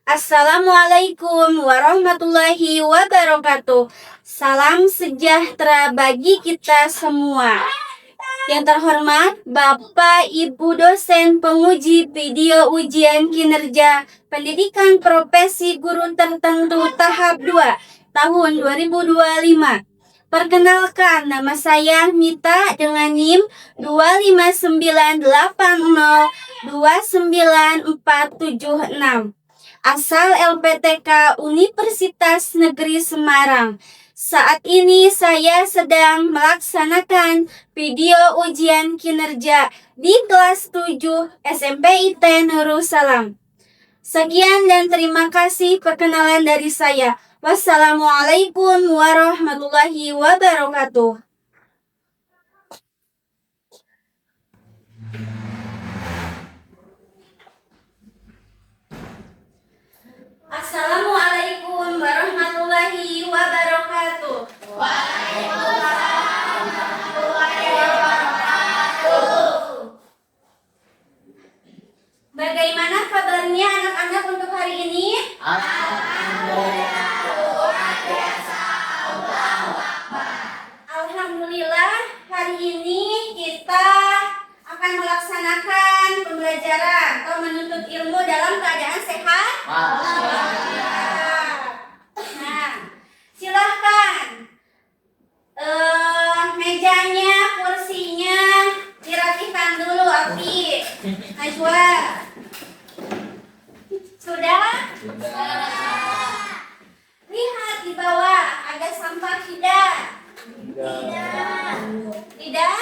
Assalamualaikum warahmatullahi wabarakatuh. Salam sejahtera bagi kita semua. Yang terhormat Bapak Ibu dosen penguji video ujian kinerja pendidikan profesi guru tertentu tahap 2 tahun 2025. Perkenalkan, nama saya Mita dengan NIM 25980294776. Asal LPTK Universitas Negeri Semarang. Saat ini saya sedang melaksanakan video ujian kinerja di kelas 7 SMP IT Nurul Salam. Sekian dan terima kasih perkenalan dari saya. Wassalamualaikum warahmatullahi wabarakatuh. Assalamualaikum warahmatullahi wabarakatuh. Waalaikumsalam warahmatullahi wabarakatuh. Bagaimana kabarnya anak-anak untuk hari ini? Alhamdulillah, luar biasa. Allahu Akbar. Alhamdulillah, hari ini kita akan melaksanakan pembelajaran atau menuntut ilmu dalam keadaan sehat. Nah, silahkan mejanya, kursinya dirapihkan dulu, Api, Najwa. Sudah? Lihat di bawah, ada sampah tidak? Tidak?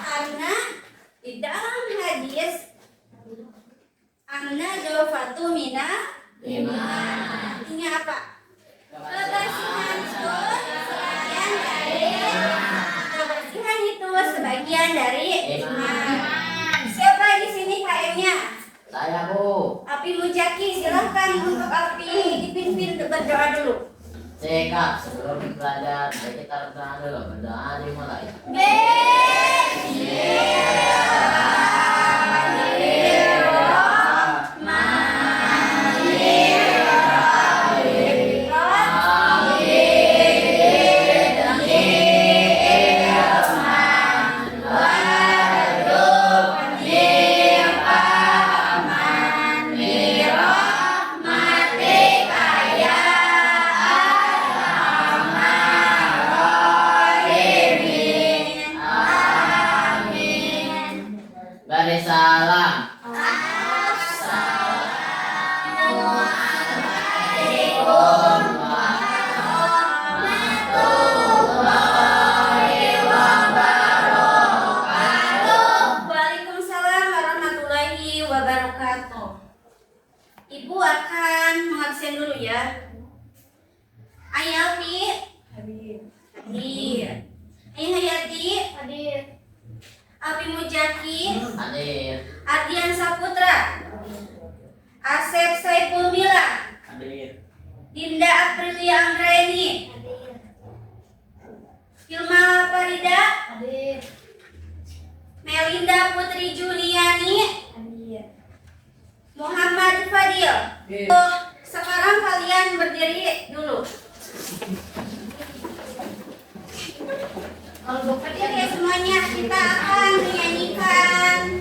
Karena di dalam hadis an-nadhafatu mina iman. Artinya apa? Kebersihan itu sebagian dari iman. Siapa di sini KM-nya? Saya, Bu. Api Mujaki, silahkan untuk Api dipimpin berdoa dulu. Cekap, sebelum belajar, kita berdoa dulu. Berdoa dimulai. Baris salam. Assalamualaikum warahmatullahi wabarakatuh. Waalaikumsalam warahmatullahi wabarakatuh. Ibu akan mengabsen dulu ya. Ayalfi hadir. Ayah Hayati hadir. Abi Mujaki hadir. Ardian Saputra Asep Saiful Mila Hadir. Dinda Aprilia Anggraini Hilma Farida hadir. Melinda Putri Juliani hadir. Muhammad Fadil. Sekarang kalian berdiri dulu. Berdiri semuanya, kita akan menyanyikan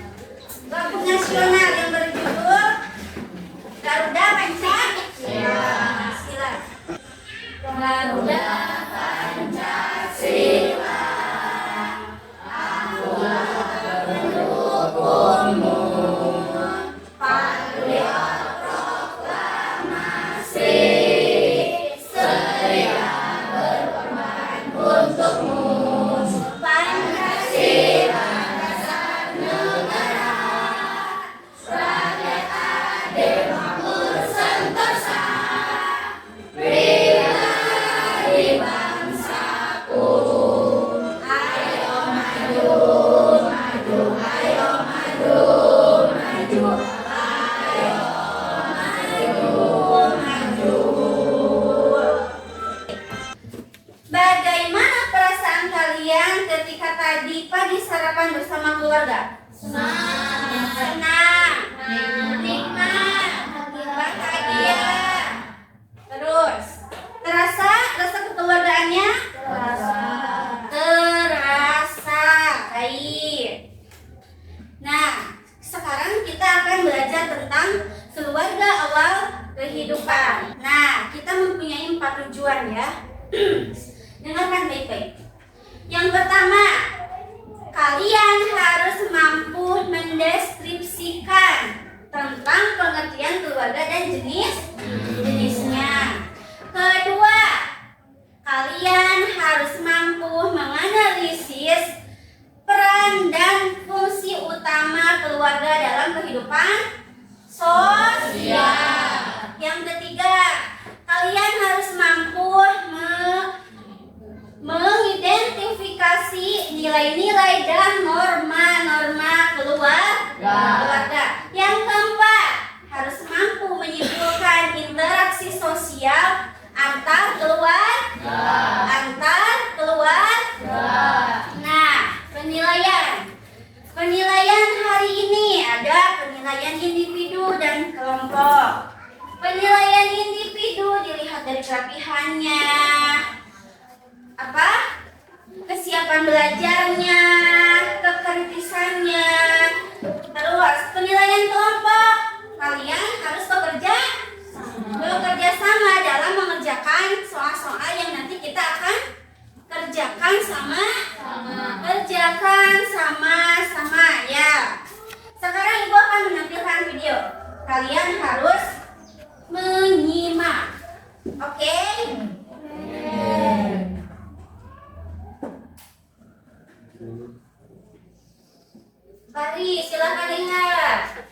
lagu nasional yang berjudul Garuda Pancasila. Garuda Pancasila, aku mendukungmu. Patriot proklamasi, setia berkorban untukmu. Pancasila dasar negara, rakyat adil makmur sentosa, berilah kehidupan. Nah, kita mempunyai 4 tujuan ya. Dengarkan baik-baik. Yang pertama, kalian harus mampu mendeskripsikan tentang pengertian keluarga dan jenisnya. Kedua, kalian harus mampu menganalisis peran dan fungsi utama keluarga dalam kehidupan sosial. Yang ketiga, kalian harus mampu mengidentifikasi nilai-nilai dan norma-norma keluarga. Yang keempat, harus mampu menyimpulkan interaksi sosial antar keluarga. Nah, penilaian hari ini ada penilaian individu dan kelompok. Penilaian individu dilihat dari kerapihannya, kesiapan belajarnya, kekritisannya. Terus penilaian kelompok, kalian harus bekerja sama dalam mengerjakan soal-soal yang nanti kita akan kerjakan sama ya. Sekarang Ibu akan menampilkan video. Kalian harus menyimak. Oke? Mari silakan lihat.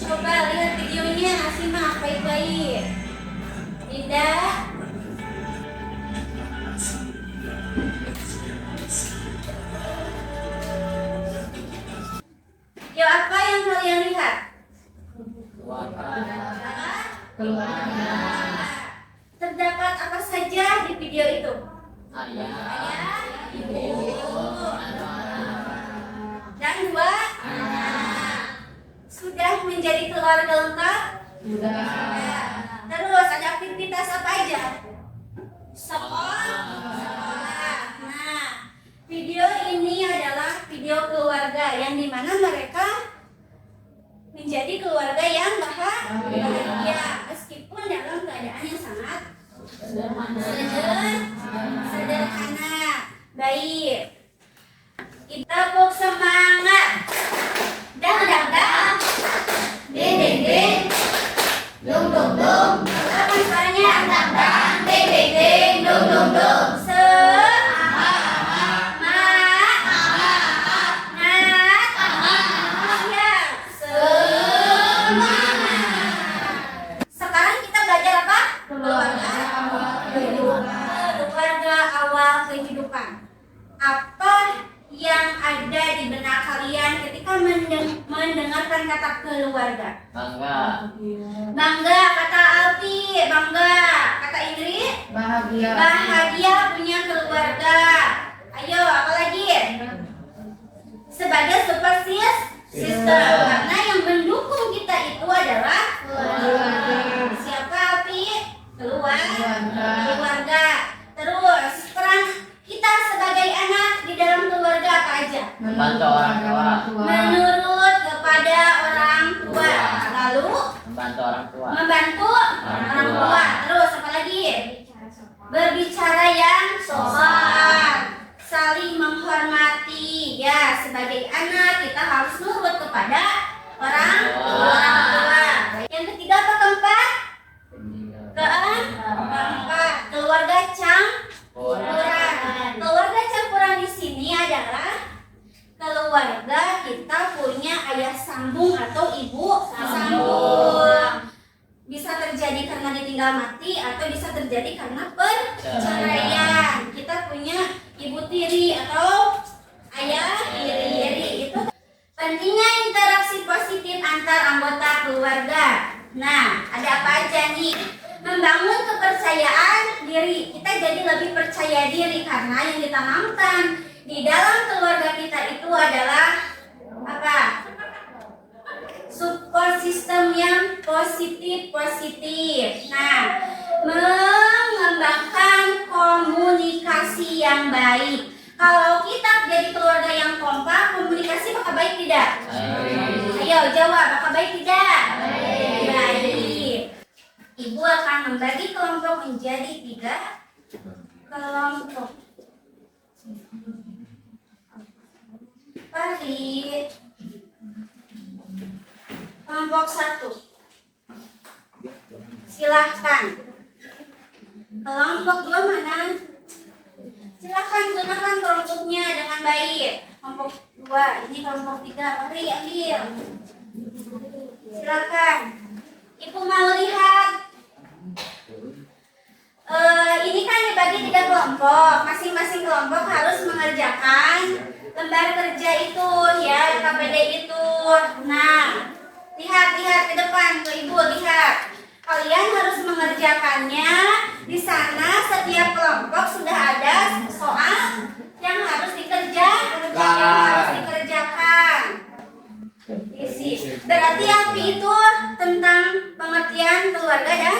Coba lihat videonya, simak baik-baik. Tidak. Ya, apa yang kalian lihat? Keluarga. Terdapat apa saja di video itu? Ayah, ibu, Dan 2 anak. Sudah menjadi keluarga lengkap? sudah. Terus ada aktivitas apa aja? Sekolah. Nah, video ini adalah video keluarga yang dimana mereka menjadi keluarga yang bahagia meskipun dalam keadaan yang sangat sederhana. Baik, kita buk semangat. Dang dang dang, ding ding ding, dung dung dung. Apa suaranya? Dang dang dang, ding ding ding, dung dung dung. Sekarang kita belajar apa? Keluarga awal kehidupan. Apa yang ada di benak kalian ketika mendengarkan kata keluarga? Bangga kata Alfi, bangga kata Indri, bahagia punya keluarga. Ayo, apa lagi? Sebagai support system, karena yang mendukung kita itu adalah siapa Alfi? Keluarga. Terus peran kita sebagai anak di dalam keluarga apa aja? Membantu orang tua. Menurut kepada orang tua. Lalu Membantu orang tua. orang tua. Terus apa lagi? Berbicara yang sopan, saling menghormati. Ya, sebagai anak kita harus nurut kepada orang tua. Yang ketiga apa? Keempat, keluarga campuran. Keluarga campuran di sini adalah keluarga kita punya ayah sambung atau ibu sambung. Bisa terjadi karena ditinggal mati atau bisa terjadi karena perceraian. Kita punya ibu tiri atau ayah tiri. Itu pentingnya interaksi positif antar anggota keluarga. Nah, ada apa aja nih? Membangun kepercayaan diri. Kita jadi lebih percaya diri karena yang ditanamkan di dalam keluarga kita itu adalah apa? Support system yang positif. Nah, Ibu akan membagi kelompok menjadi 3 kelompok. Bagi kelompok 1. Silahkan. Kelompok 2 mana? Silahkan gunakan kelompoknya dengan baik. Kelompok 2, ini kelompok 3. Mari ambil. Silahkan. Ibu mau lihat. Ini kan dibagi 3 kelompok. Masing-masing kelompok harus mengerjakan lembar kerja itu ya, KPD itu. Nah, lihat ke depan, ke ibu lihat. Kalian harus mengerjakannya. Di sana setiap kelompok sudah ada soal yang harus dikerjakan. Isi. Berarti api itu tentang pengertian keluarga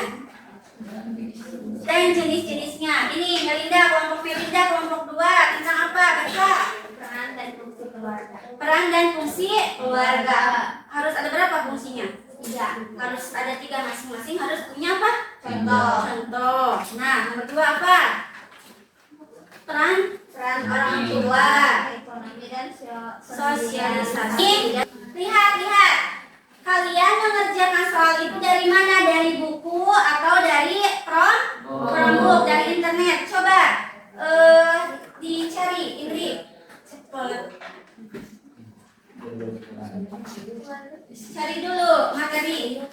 dan jenis-jenisnya. Ini Melinda, kelompok Melinda, kelompok 2 tentang apa? Baca. Peran dan fungsi keluarga. Harus ada berapa fungsinya? 3. Harus ada 3 masing-masing. Harus punya apa? Contoh. Nah, nomor 2 apa? Peran orang tua. Ekonomi dan sosialisasi. Lihat. Kalian mengerjakan soal itu dari mana? Dari buku atau dari Chromebook, dari internet? Coba dicari, Indri. Cepat. Cari dulu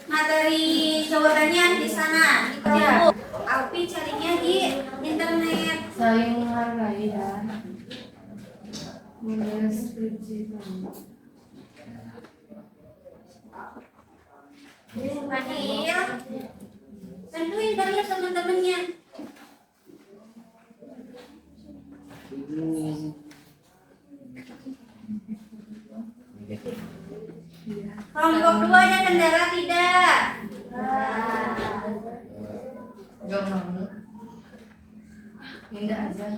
materi jawabannya di sana di Chromebook. Alpi carinya di internet. Saling menghargai dan mendeskripsikan. Fadil, tentuin banyak teman-temannya. Kelompok 2 ada kendala tidak? Gak mau. Enggak aja.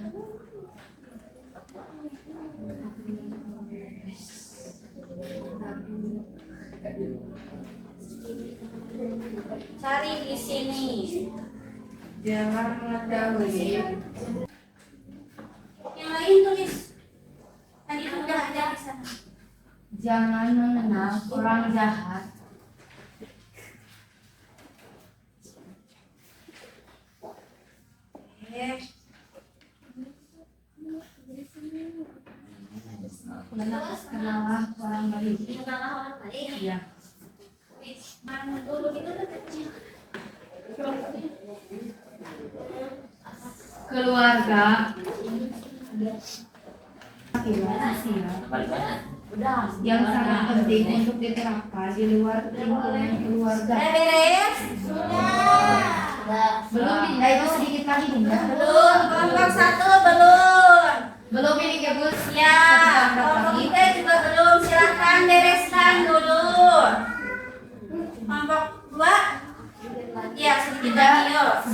Cari di sini. Jangan mengetahui. Yang lain tulis. Tadi udah ada di sana. Jangan mengenal orang jahat. Kenalah orang baik. Iya. Mana dulu itu udah kecil. Keluarga. Yang sangat penting untuk diterapkan di luar lingkungan keluarga. Sudah beres? Belum Dinda, itu sedikit lagi Dinda. Belum. Kelompok 1 belum. Belum ini ya Bu. Ya, kelompok 3 juga belum. Silahkan bereskan dulu. Kelompok 2. Ya, sedikit lagi yuk.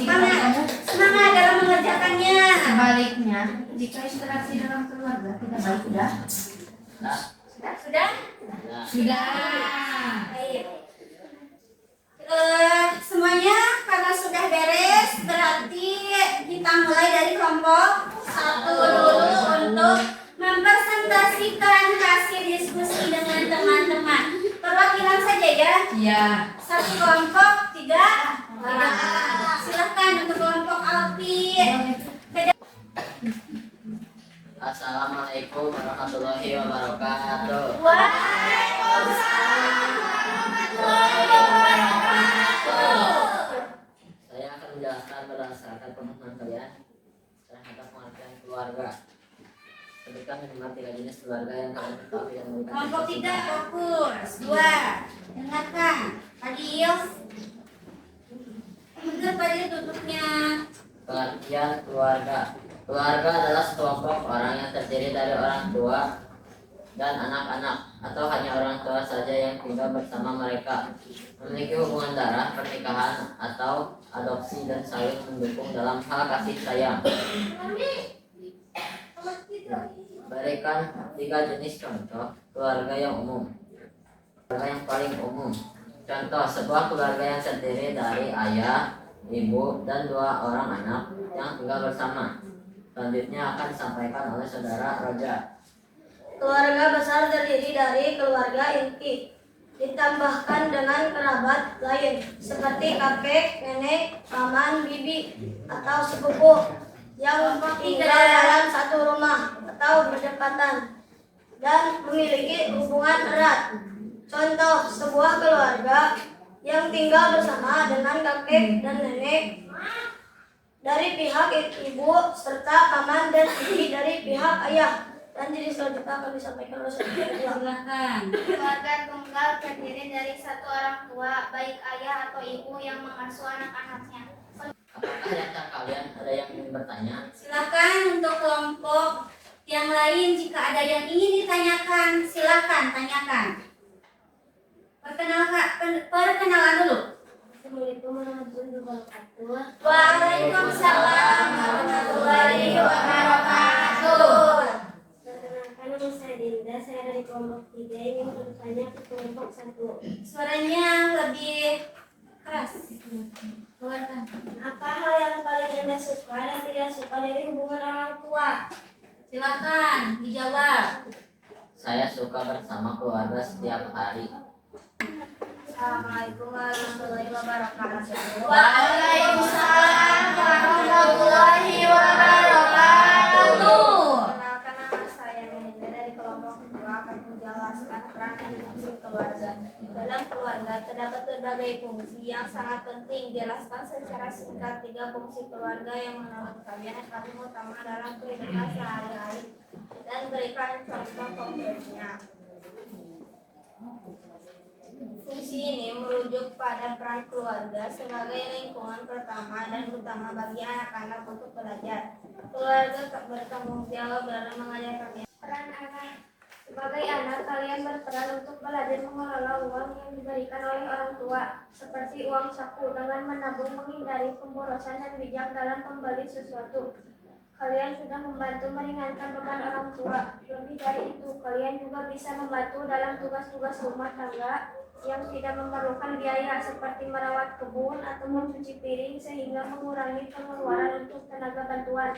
Semangat dalam mengerjakannya. Sebaliknya, jika interaksi dalam keluarga tidak baik sudah. Sudah? Sudah. Baik. Semuanya karena sudah beres, berarti kita mulai dari kelompok 1 dulu untuk mempresentasikan hasil diskusi dengan teman-teman. Perwakilan saja ya. Iya. 1 kelompok 3. Silahkan untuk kelompok Alpi. Assalamualaikum warahmatullahi wabarakatuh. Waalaikumsalam warahmatullahi wabarakatuh. Saya akan menjelaskan berdasarkan pemahaman kalian terhadap pengertian keluarga. Sebutkan minimal 3 jenis keluarga yang kalian ketahui dan memberikan Kelompok 3 contoh. fokus. 2. Dengarkan. Fadil. Benar Fadil duduknya. Pengertian keluarga. Keluarga adalah sekelompok orang yang terdiri dari orang tua dan anak-anak atau hanya orang tua saja yang tinggal bersama mereka, memiliki hubungan darah, pernikahan atau adopsi dan saling mendukung dalam hal kasih sayang. Berikan 3 jenis contoh keluarga yang umum. Keluarga yang paling umum. Contoh, sebuah keluarga yang terdiri dari ayah, ibu, dan 2 orang anak yang tinggal bersama. Selanjutnya akan disampaikan oleh saudara Roja. Keluarga besar terdiri dari keluarga inti, ditambahkan dengan kerabat lain seperti kakek, nenek, paman, bibi, atau sepupu yang tinggal dalam satu rumah atau berdekatan dan memiliki hubungan erat. Contoh, sebuah keluarga yang tinggal bersama dengan kakek dan nenek dari pihak ibu serta paman dan bibi dari pihak ayah. Dan jadi selanjutnya akan disampaikan oleh saudara. Silakan. Keluarga tunggal terdiri dari satu orang tua, baik ayah atau ibu yang mengasuh anak-anaknya. Apakah di antara kalian ada yang ingin bertanya? Silakan untuk kelompok yang lain jika ada yang ingin ditanyakan, silakan tanyakan. Perkenalan dulu. Assalamualaikum warahmatullahi wabarakatuh. Waalaikumsalam warahmatullahi wabarakatuh. Perkenalkan, nama saya Dinda, saya dari kelompok 3 ingin bertanya ke kelompok 1. Suaranya lebih keras. Keluarkan. Apa hal yang paling Anda suka dan tidak suka dari hubungan orang tua? Silakan dijawab. Saya suka bersama keluarga setiap hari. Assalamualaikum warahmatullahi wabarakatuh. Waalaikumsalam warahmatullahi wabarakatuh. Perkenalkan, nama saya Dinda dari kelompok 2 akan menjelaskan peran dan fungsi keluarga. Dalam keluarga terdapat berbagai fungsi yang sangat penting. Jelaskan secara singkat 3 fungsi keluarga yang menurut kalian paling utama dalam kehidupan sehari-hari dan berikan contoh konkretnya. Fungsi ini merujuk pada peran keluarga sebagai lingkungan pertama dan utama bagi anak-anak untuk belajar. Keluarga bertanggung jawab dalam mengajarkan peran anak. Sebagai anak, kalian berperan untuk belajar mengelola uang yang diberikan oleh orang tua, seperti uang saku, dengan menabung, menghindari pemborosan dan bijak dalam membeli sesuatu. Kalian sudah membantu meringankan beban orang tua. Lebih dari itu, kalian juga bisa membantu dalam tugas-tugas rumah tangga yang tidak memerlukan biaya seperti merawat kebun atau mencuci piring sehingga mengurangi pengeluaran untuk tenaga bantuan.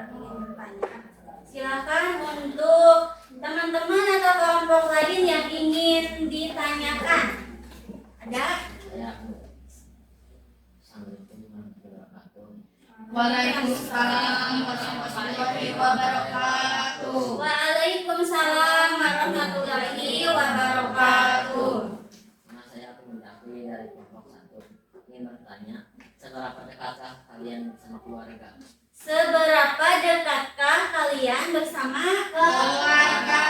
Ingin bertanya? Silakan untuk teman-teman atau kelompok lain yang ingin ditanyakan. Ada? Saya Assalamualaikum warahmatullahi wabarakatuh. Waalaikumsalam warahmatullahi wabarakatuh. Waalaikumsalam warahmatullahi wabarakatuh. Nama saya Agung Mendakwi dari kelompok 1. Ingin bertanya, seberapa dekatkah kalian bersama keluarga? Seberapa dekatkah kalian bersama keluarga?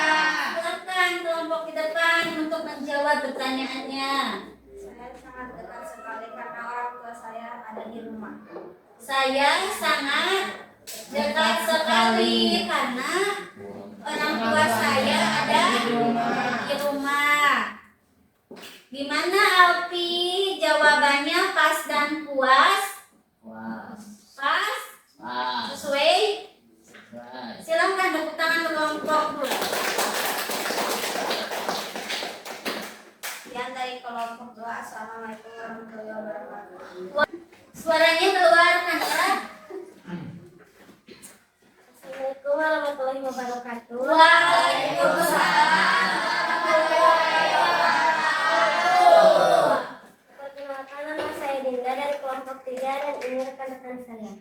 Silakan kelompok di depan untuk menjawab pertanyaannya. Saya sangat dekat sekali karena orang tua saya ada di rumah. Saya sangat dekat sekali karena orang tua saya ada di rumah. Gimana Alfi? Jawabannya pas dan puas? Puas. Pas? Pas. Sesuai? Sesuai. Silakan tepuk tangan ke kelompok dulu. Sekian dari kelompok 2. Assalamualaikum warahmatullahi wabarakatuh. Suaranya keluar kan? Assalamualaikum warahmatullahi wabarakatuh. Waalaikumsalam. Perkenalkan, nama saya Dinda dari kelompok 3 dan ini rekan-rekan saya.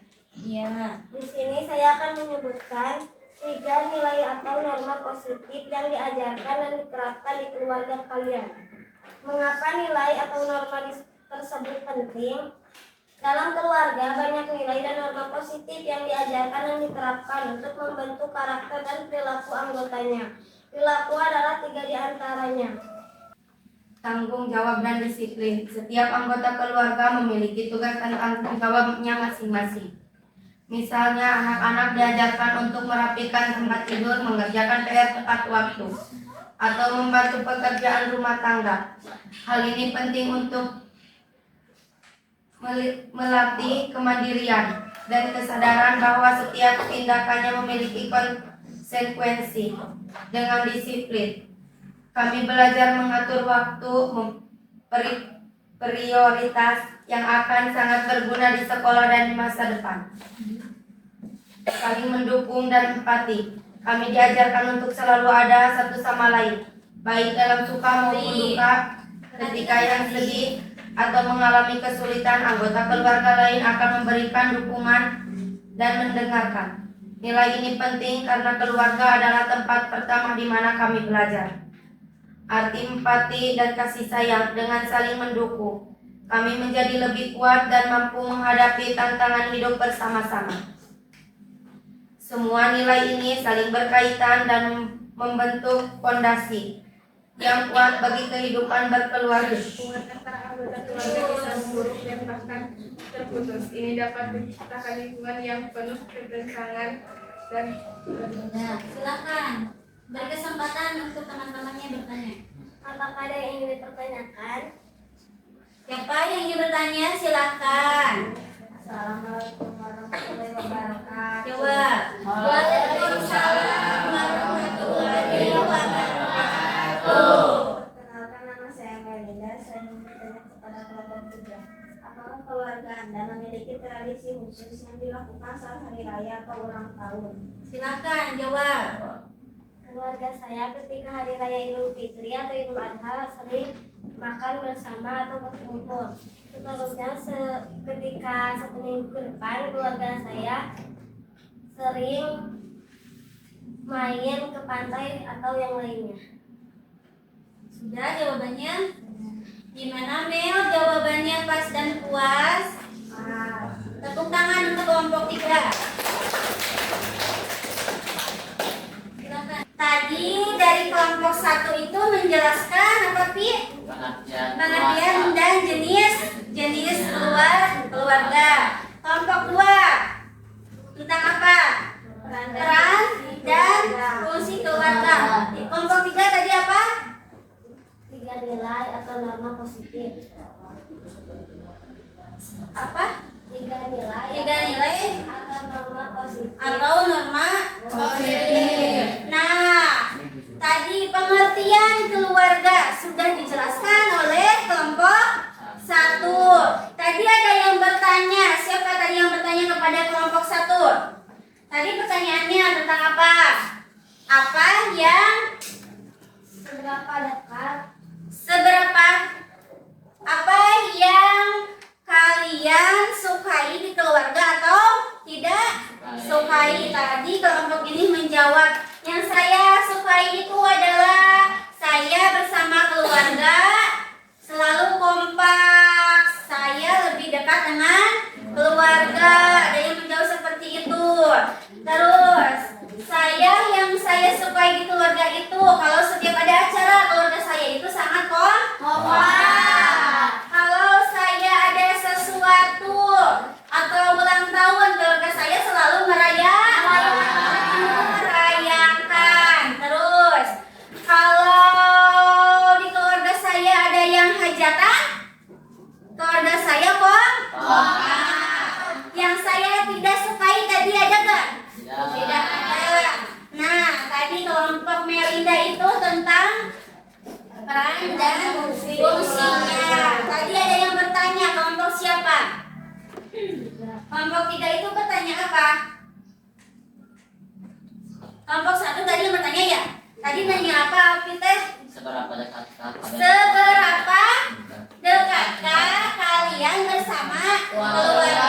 Iya. Di sini saya akan menyebutkan 3 nilai atau norma positif yang diajarkan dan diterapkan di keluarga kalian. Mengapa nilai atau norma tersebut penting? Dalam keluarga, banyak nilai dan norma positif yang diajarkan dan diterapkan untuk membentuk karakter dan perilaku anggotanya. Perilaku adalah 3 di antaranya. Tanggung jawab dan disiplin. Setiap anggota keluarga memiliki tugas dan tanggung jawabnya masing-masing. Misalnya, anak-anak diajarkan untuk merapikan tempat tidur, mengerjakan PR tepat waktu, atau membantu pekerjaan rumah tangga. Hal ini penting untuk melatih kemandirian dan kesadaran bahwa setiap tindakannya memiliki konsekuensi. Dengan disiplin, kami belajar mengatur waktu, prioritas yang akan sangat berguna di sekolah dan di masa depan. Saling mendukung dan empati. Kami diajarkan untuk selalu ada satu sama lain, baik dalam suka maupun duka. Ketika yang sedih atau mengalami kesulitan, anggota keluarga lain akan memberikan dukungan dan mendengarkan. Nilai ini penting karena keluarga adalah tempat pertama di mana kami belajar arti empati dan kasih sayang. Dengan saling mendukung, kami menjadi lebih kuat dan mampu menghadapi tantangan hidup bersama-sama. Semua nilai ini saling berkaitan dan membentuk fondasi yang kuat bagi kehidupan berkeluarga. Hubungan antara anggota keluarga bisa memburuk dan bahkan terputus. Ini dapat menciptakan lingkungan yang penuh kegensangan dan Nah, silakan beri kesempatan untuk teman-temannya bertanya. Apakah ada yang ingin dipertanyakan? Siapa yang ingin bertanya? Silakan. Assalamualaikum warahmatullahi wabarakatuh. Jawab. Waalaikumsalam warahmatullahi wabarakatuh. Perkenalkan, nama saya Melinda. Saya ingin bertanya kepada kelompok 3. Apakah keluarga Anda memiliki tradisi khusus yang dilakukan saat hari raya atau ulang tahun? Silakan jawab. Keluarga saya ketika hari raya Idul Fitri atau Idul Adha sering makan bersama atau berkumpul. Seterusnya ketika 1 minggu ke depan keluarga saya sering main ke pantai atau yang lainnya. Sudah jawabannya? Gimana Mel? Jawabannya pas dan puas? Tepuk tangan untuk kelompok 3. Silakan. Tadi dari kelompok 1 itu menjelaskan apa Pi? Pengertian dan jenis keluarga. Kelompok 2 tentang apa? Peran dan fungsi keluarga. Di kelompok 3 tadi apa? 3 nilai atau norma positif. Apa? 3 nilai 3 nilai atau norma positif. atau norma positif. Nah, tadi pengertian keluarga sudah dijelaskan oleh kelompok 1. Tadi ada yang bertanya. Siapa tadi yang bertanya kepada kelompok 1? Tadi pertanyaannya tentang apa? Apa yang apa yang kalian sukai di keluarga atau tidak sukai? Tadi kelompok ini menjawab, yang saya sukai itu adalah saya bersama keluarga selalu kompak, saya lebih dekat dengan keluarga. Ada yang menjawab seperti itu. Terus yang saya sukai di keluarga itu kalau setiap ada acara keluarga saya itu sangat kompak. Kalau saya ada sesuatu atau ulang tahun, keluarga saya selalu merayakan. Terus kalau di keluarga saya ada yang hajatan, keluarga saya kompak. Yang saya tidak sukai tadi ada gak? Tidak ada. Nah, tadi kelompok Melinda itu tentang peran dan fungsinya. Tadi ada yang bertanya, kelompok siapa? Kelompok 3 itu bertanya apa? Kelompok 1 tadi yang bertanya ya? Tadi nanya apa, Peter? Seberapa dekatkah Seberapa dekatkah kalian bersama keluarga?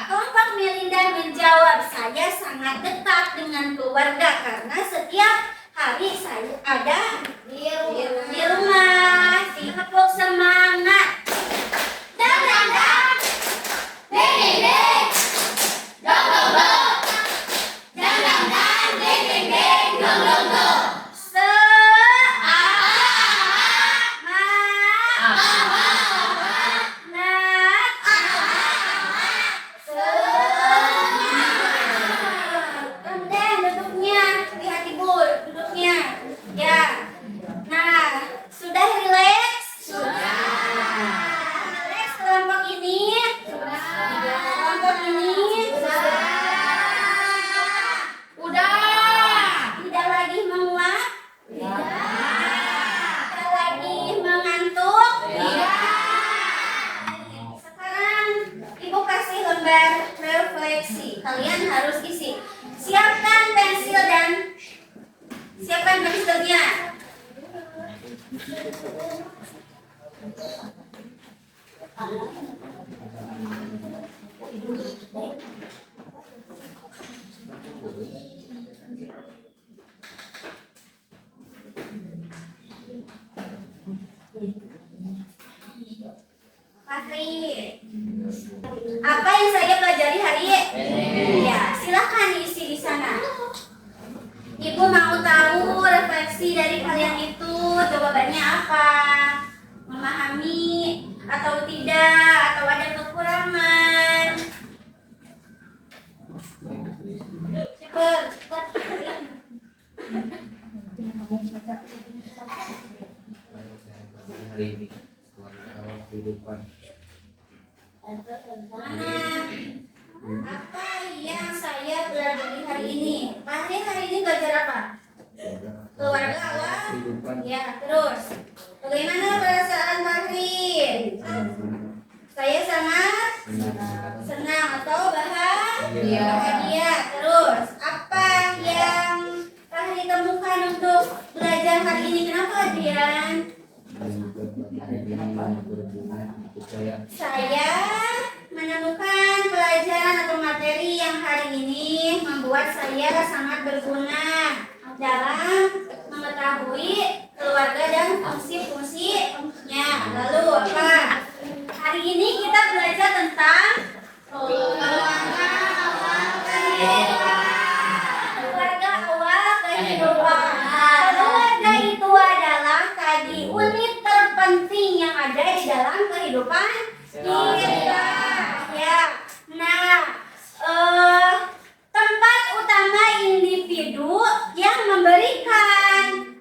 Kelompok Melinda menjawab, saya sangat dekat dengan keluarga karena setiap hari saya ada di rumah. Tepuk semangat. Dang dang dang. Ding ding ding. Dong dong dong. Dang dang dang. Ding ding ding. Dong dong dong. Ya. Nah, sudah rileks? Sudah. berefleksi. Kalian harus isi. Siapkan pensilnya. Fahri, apa yang saya pelajari hari ini? Ya, silakan isi di sana. Ibu mau tahu refleksi dari kalian itu jawabannya apa? Memahami atau tidak? Atau ada kekurangan? Cepat. Mana? Apa yang saya pelajari hari ini? Hari ini belajar apa? Keluarga awal? Ya, terus. Bagaimana perasaan Fahri? Saya sangat senang atau bahagia. Terus, apa yang Fahri temukan untuk belajar hari ini? Kenapa, Adrian? Saya menemukan pelajaran atau materi yang hari ini membuat saya sangat berguna dalam mengetahui keluarga dan fungsi-fungsinya. Lalu apa? Hari ini kita belajar tentang keluarga awal kehidupan. Keluarga itu adalah tadi unit terpenting yang ada di dalam kehidupan kita. Ya. Nah, tempat utama individu yang memberikan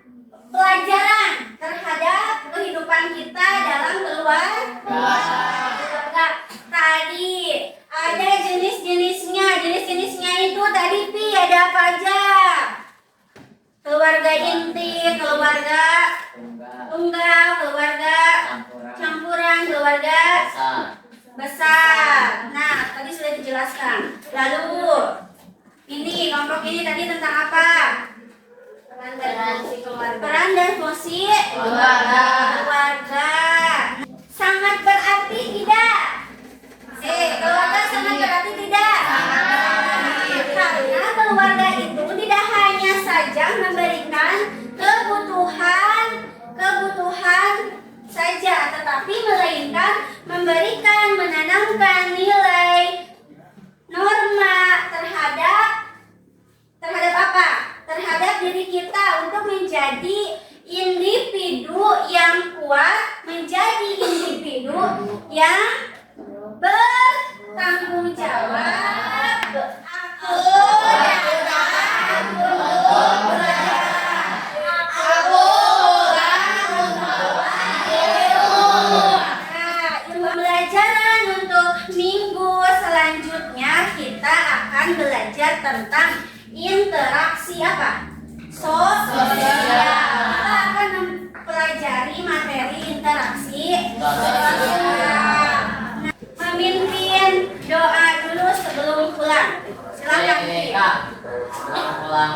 pelajaran terhadap kehidupan kita dalam keluarga. Tadi ada jenis-jenisnya. Jenis-jenisnya itu tadi Pi ada apa aja? Keluarga inti, keluarga tunggal, keluarga campuran, keluarga besar. Nah, tadi sudah dijelaskan. Lalu ini kelompok ini tadi tentang apa? Peran dan fungsi keluarga. Sangat berarti tidak? Keluarga sangat berarti tidak? Karena keluarga itu tidak hanya saja memberikan kebutuhan saja, tetapi melainkan menanamkan nilai norma terhadap apa? Terhadap diri kita untuk menjadi individu yang kuat, menjadi individu yang bertanggung jawab. Pembelajaran untuk minggu selanjutnya kita akan belajar tentang interaksi apa? Sosial. Kita akan mempelajari materi interaksi sosial. Memimpin doa dulu sebelum pulang. Silakan. Kak, pulang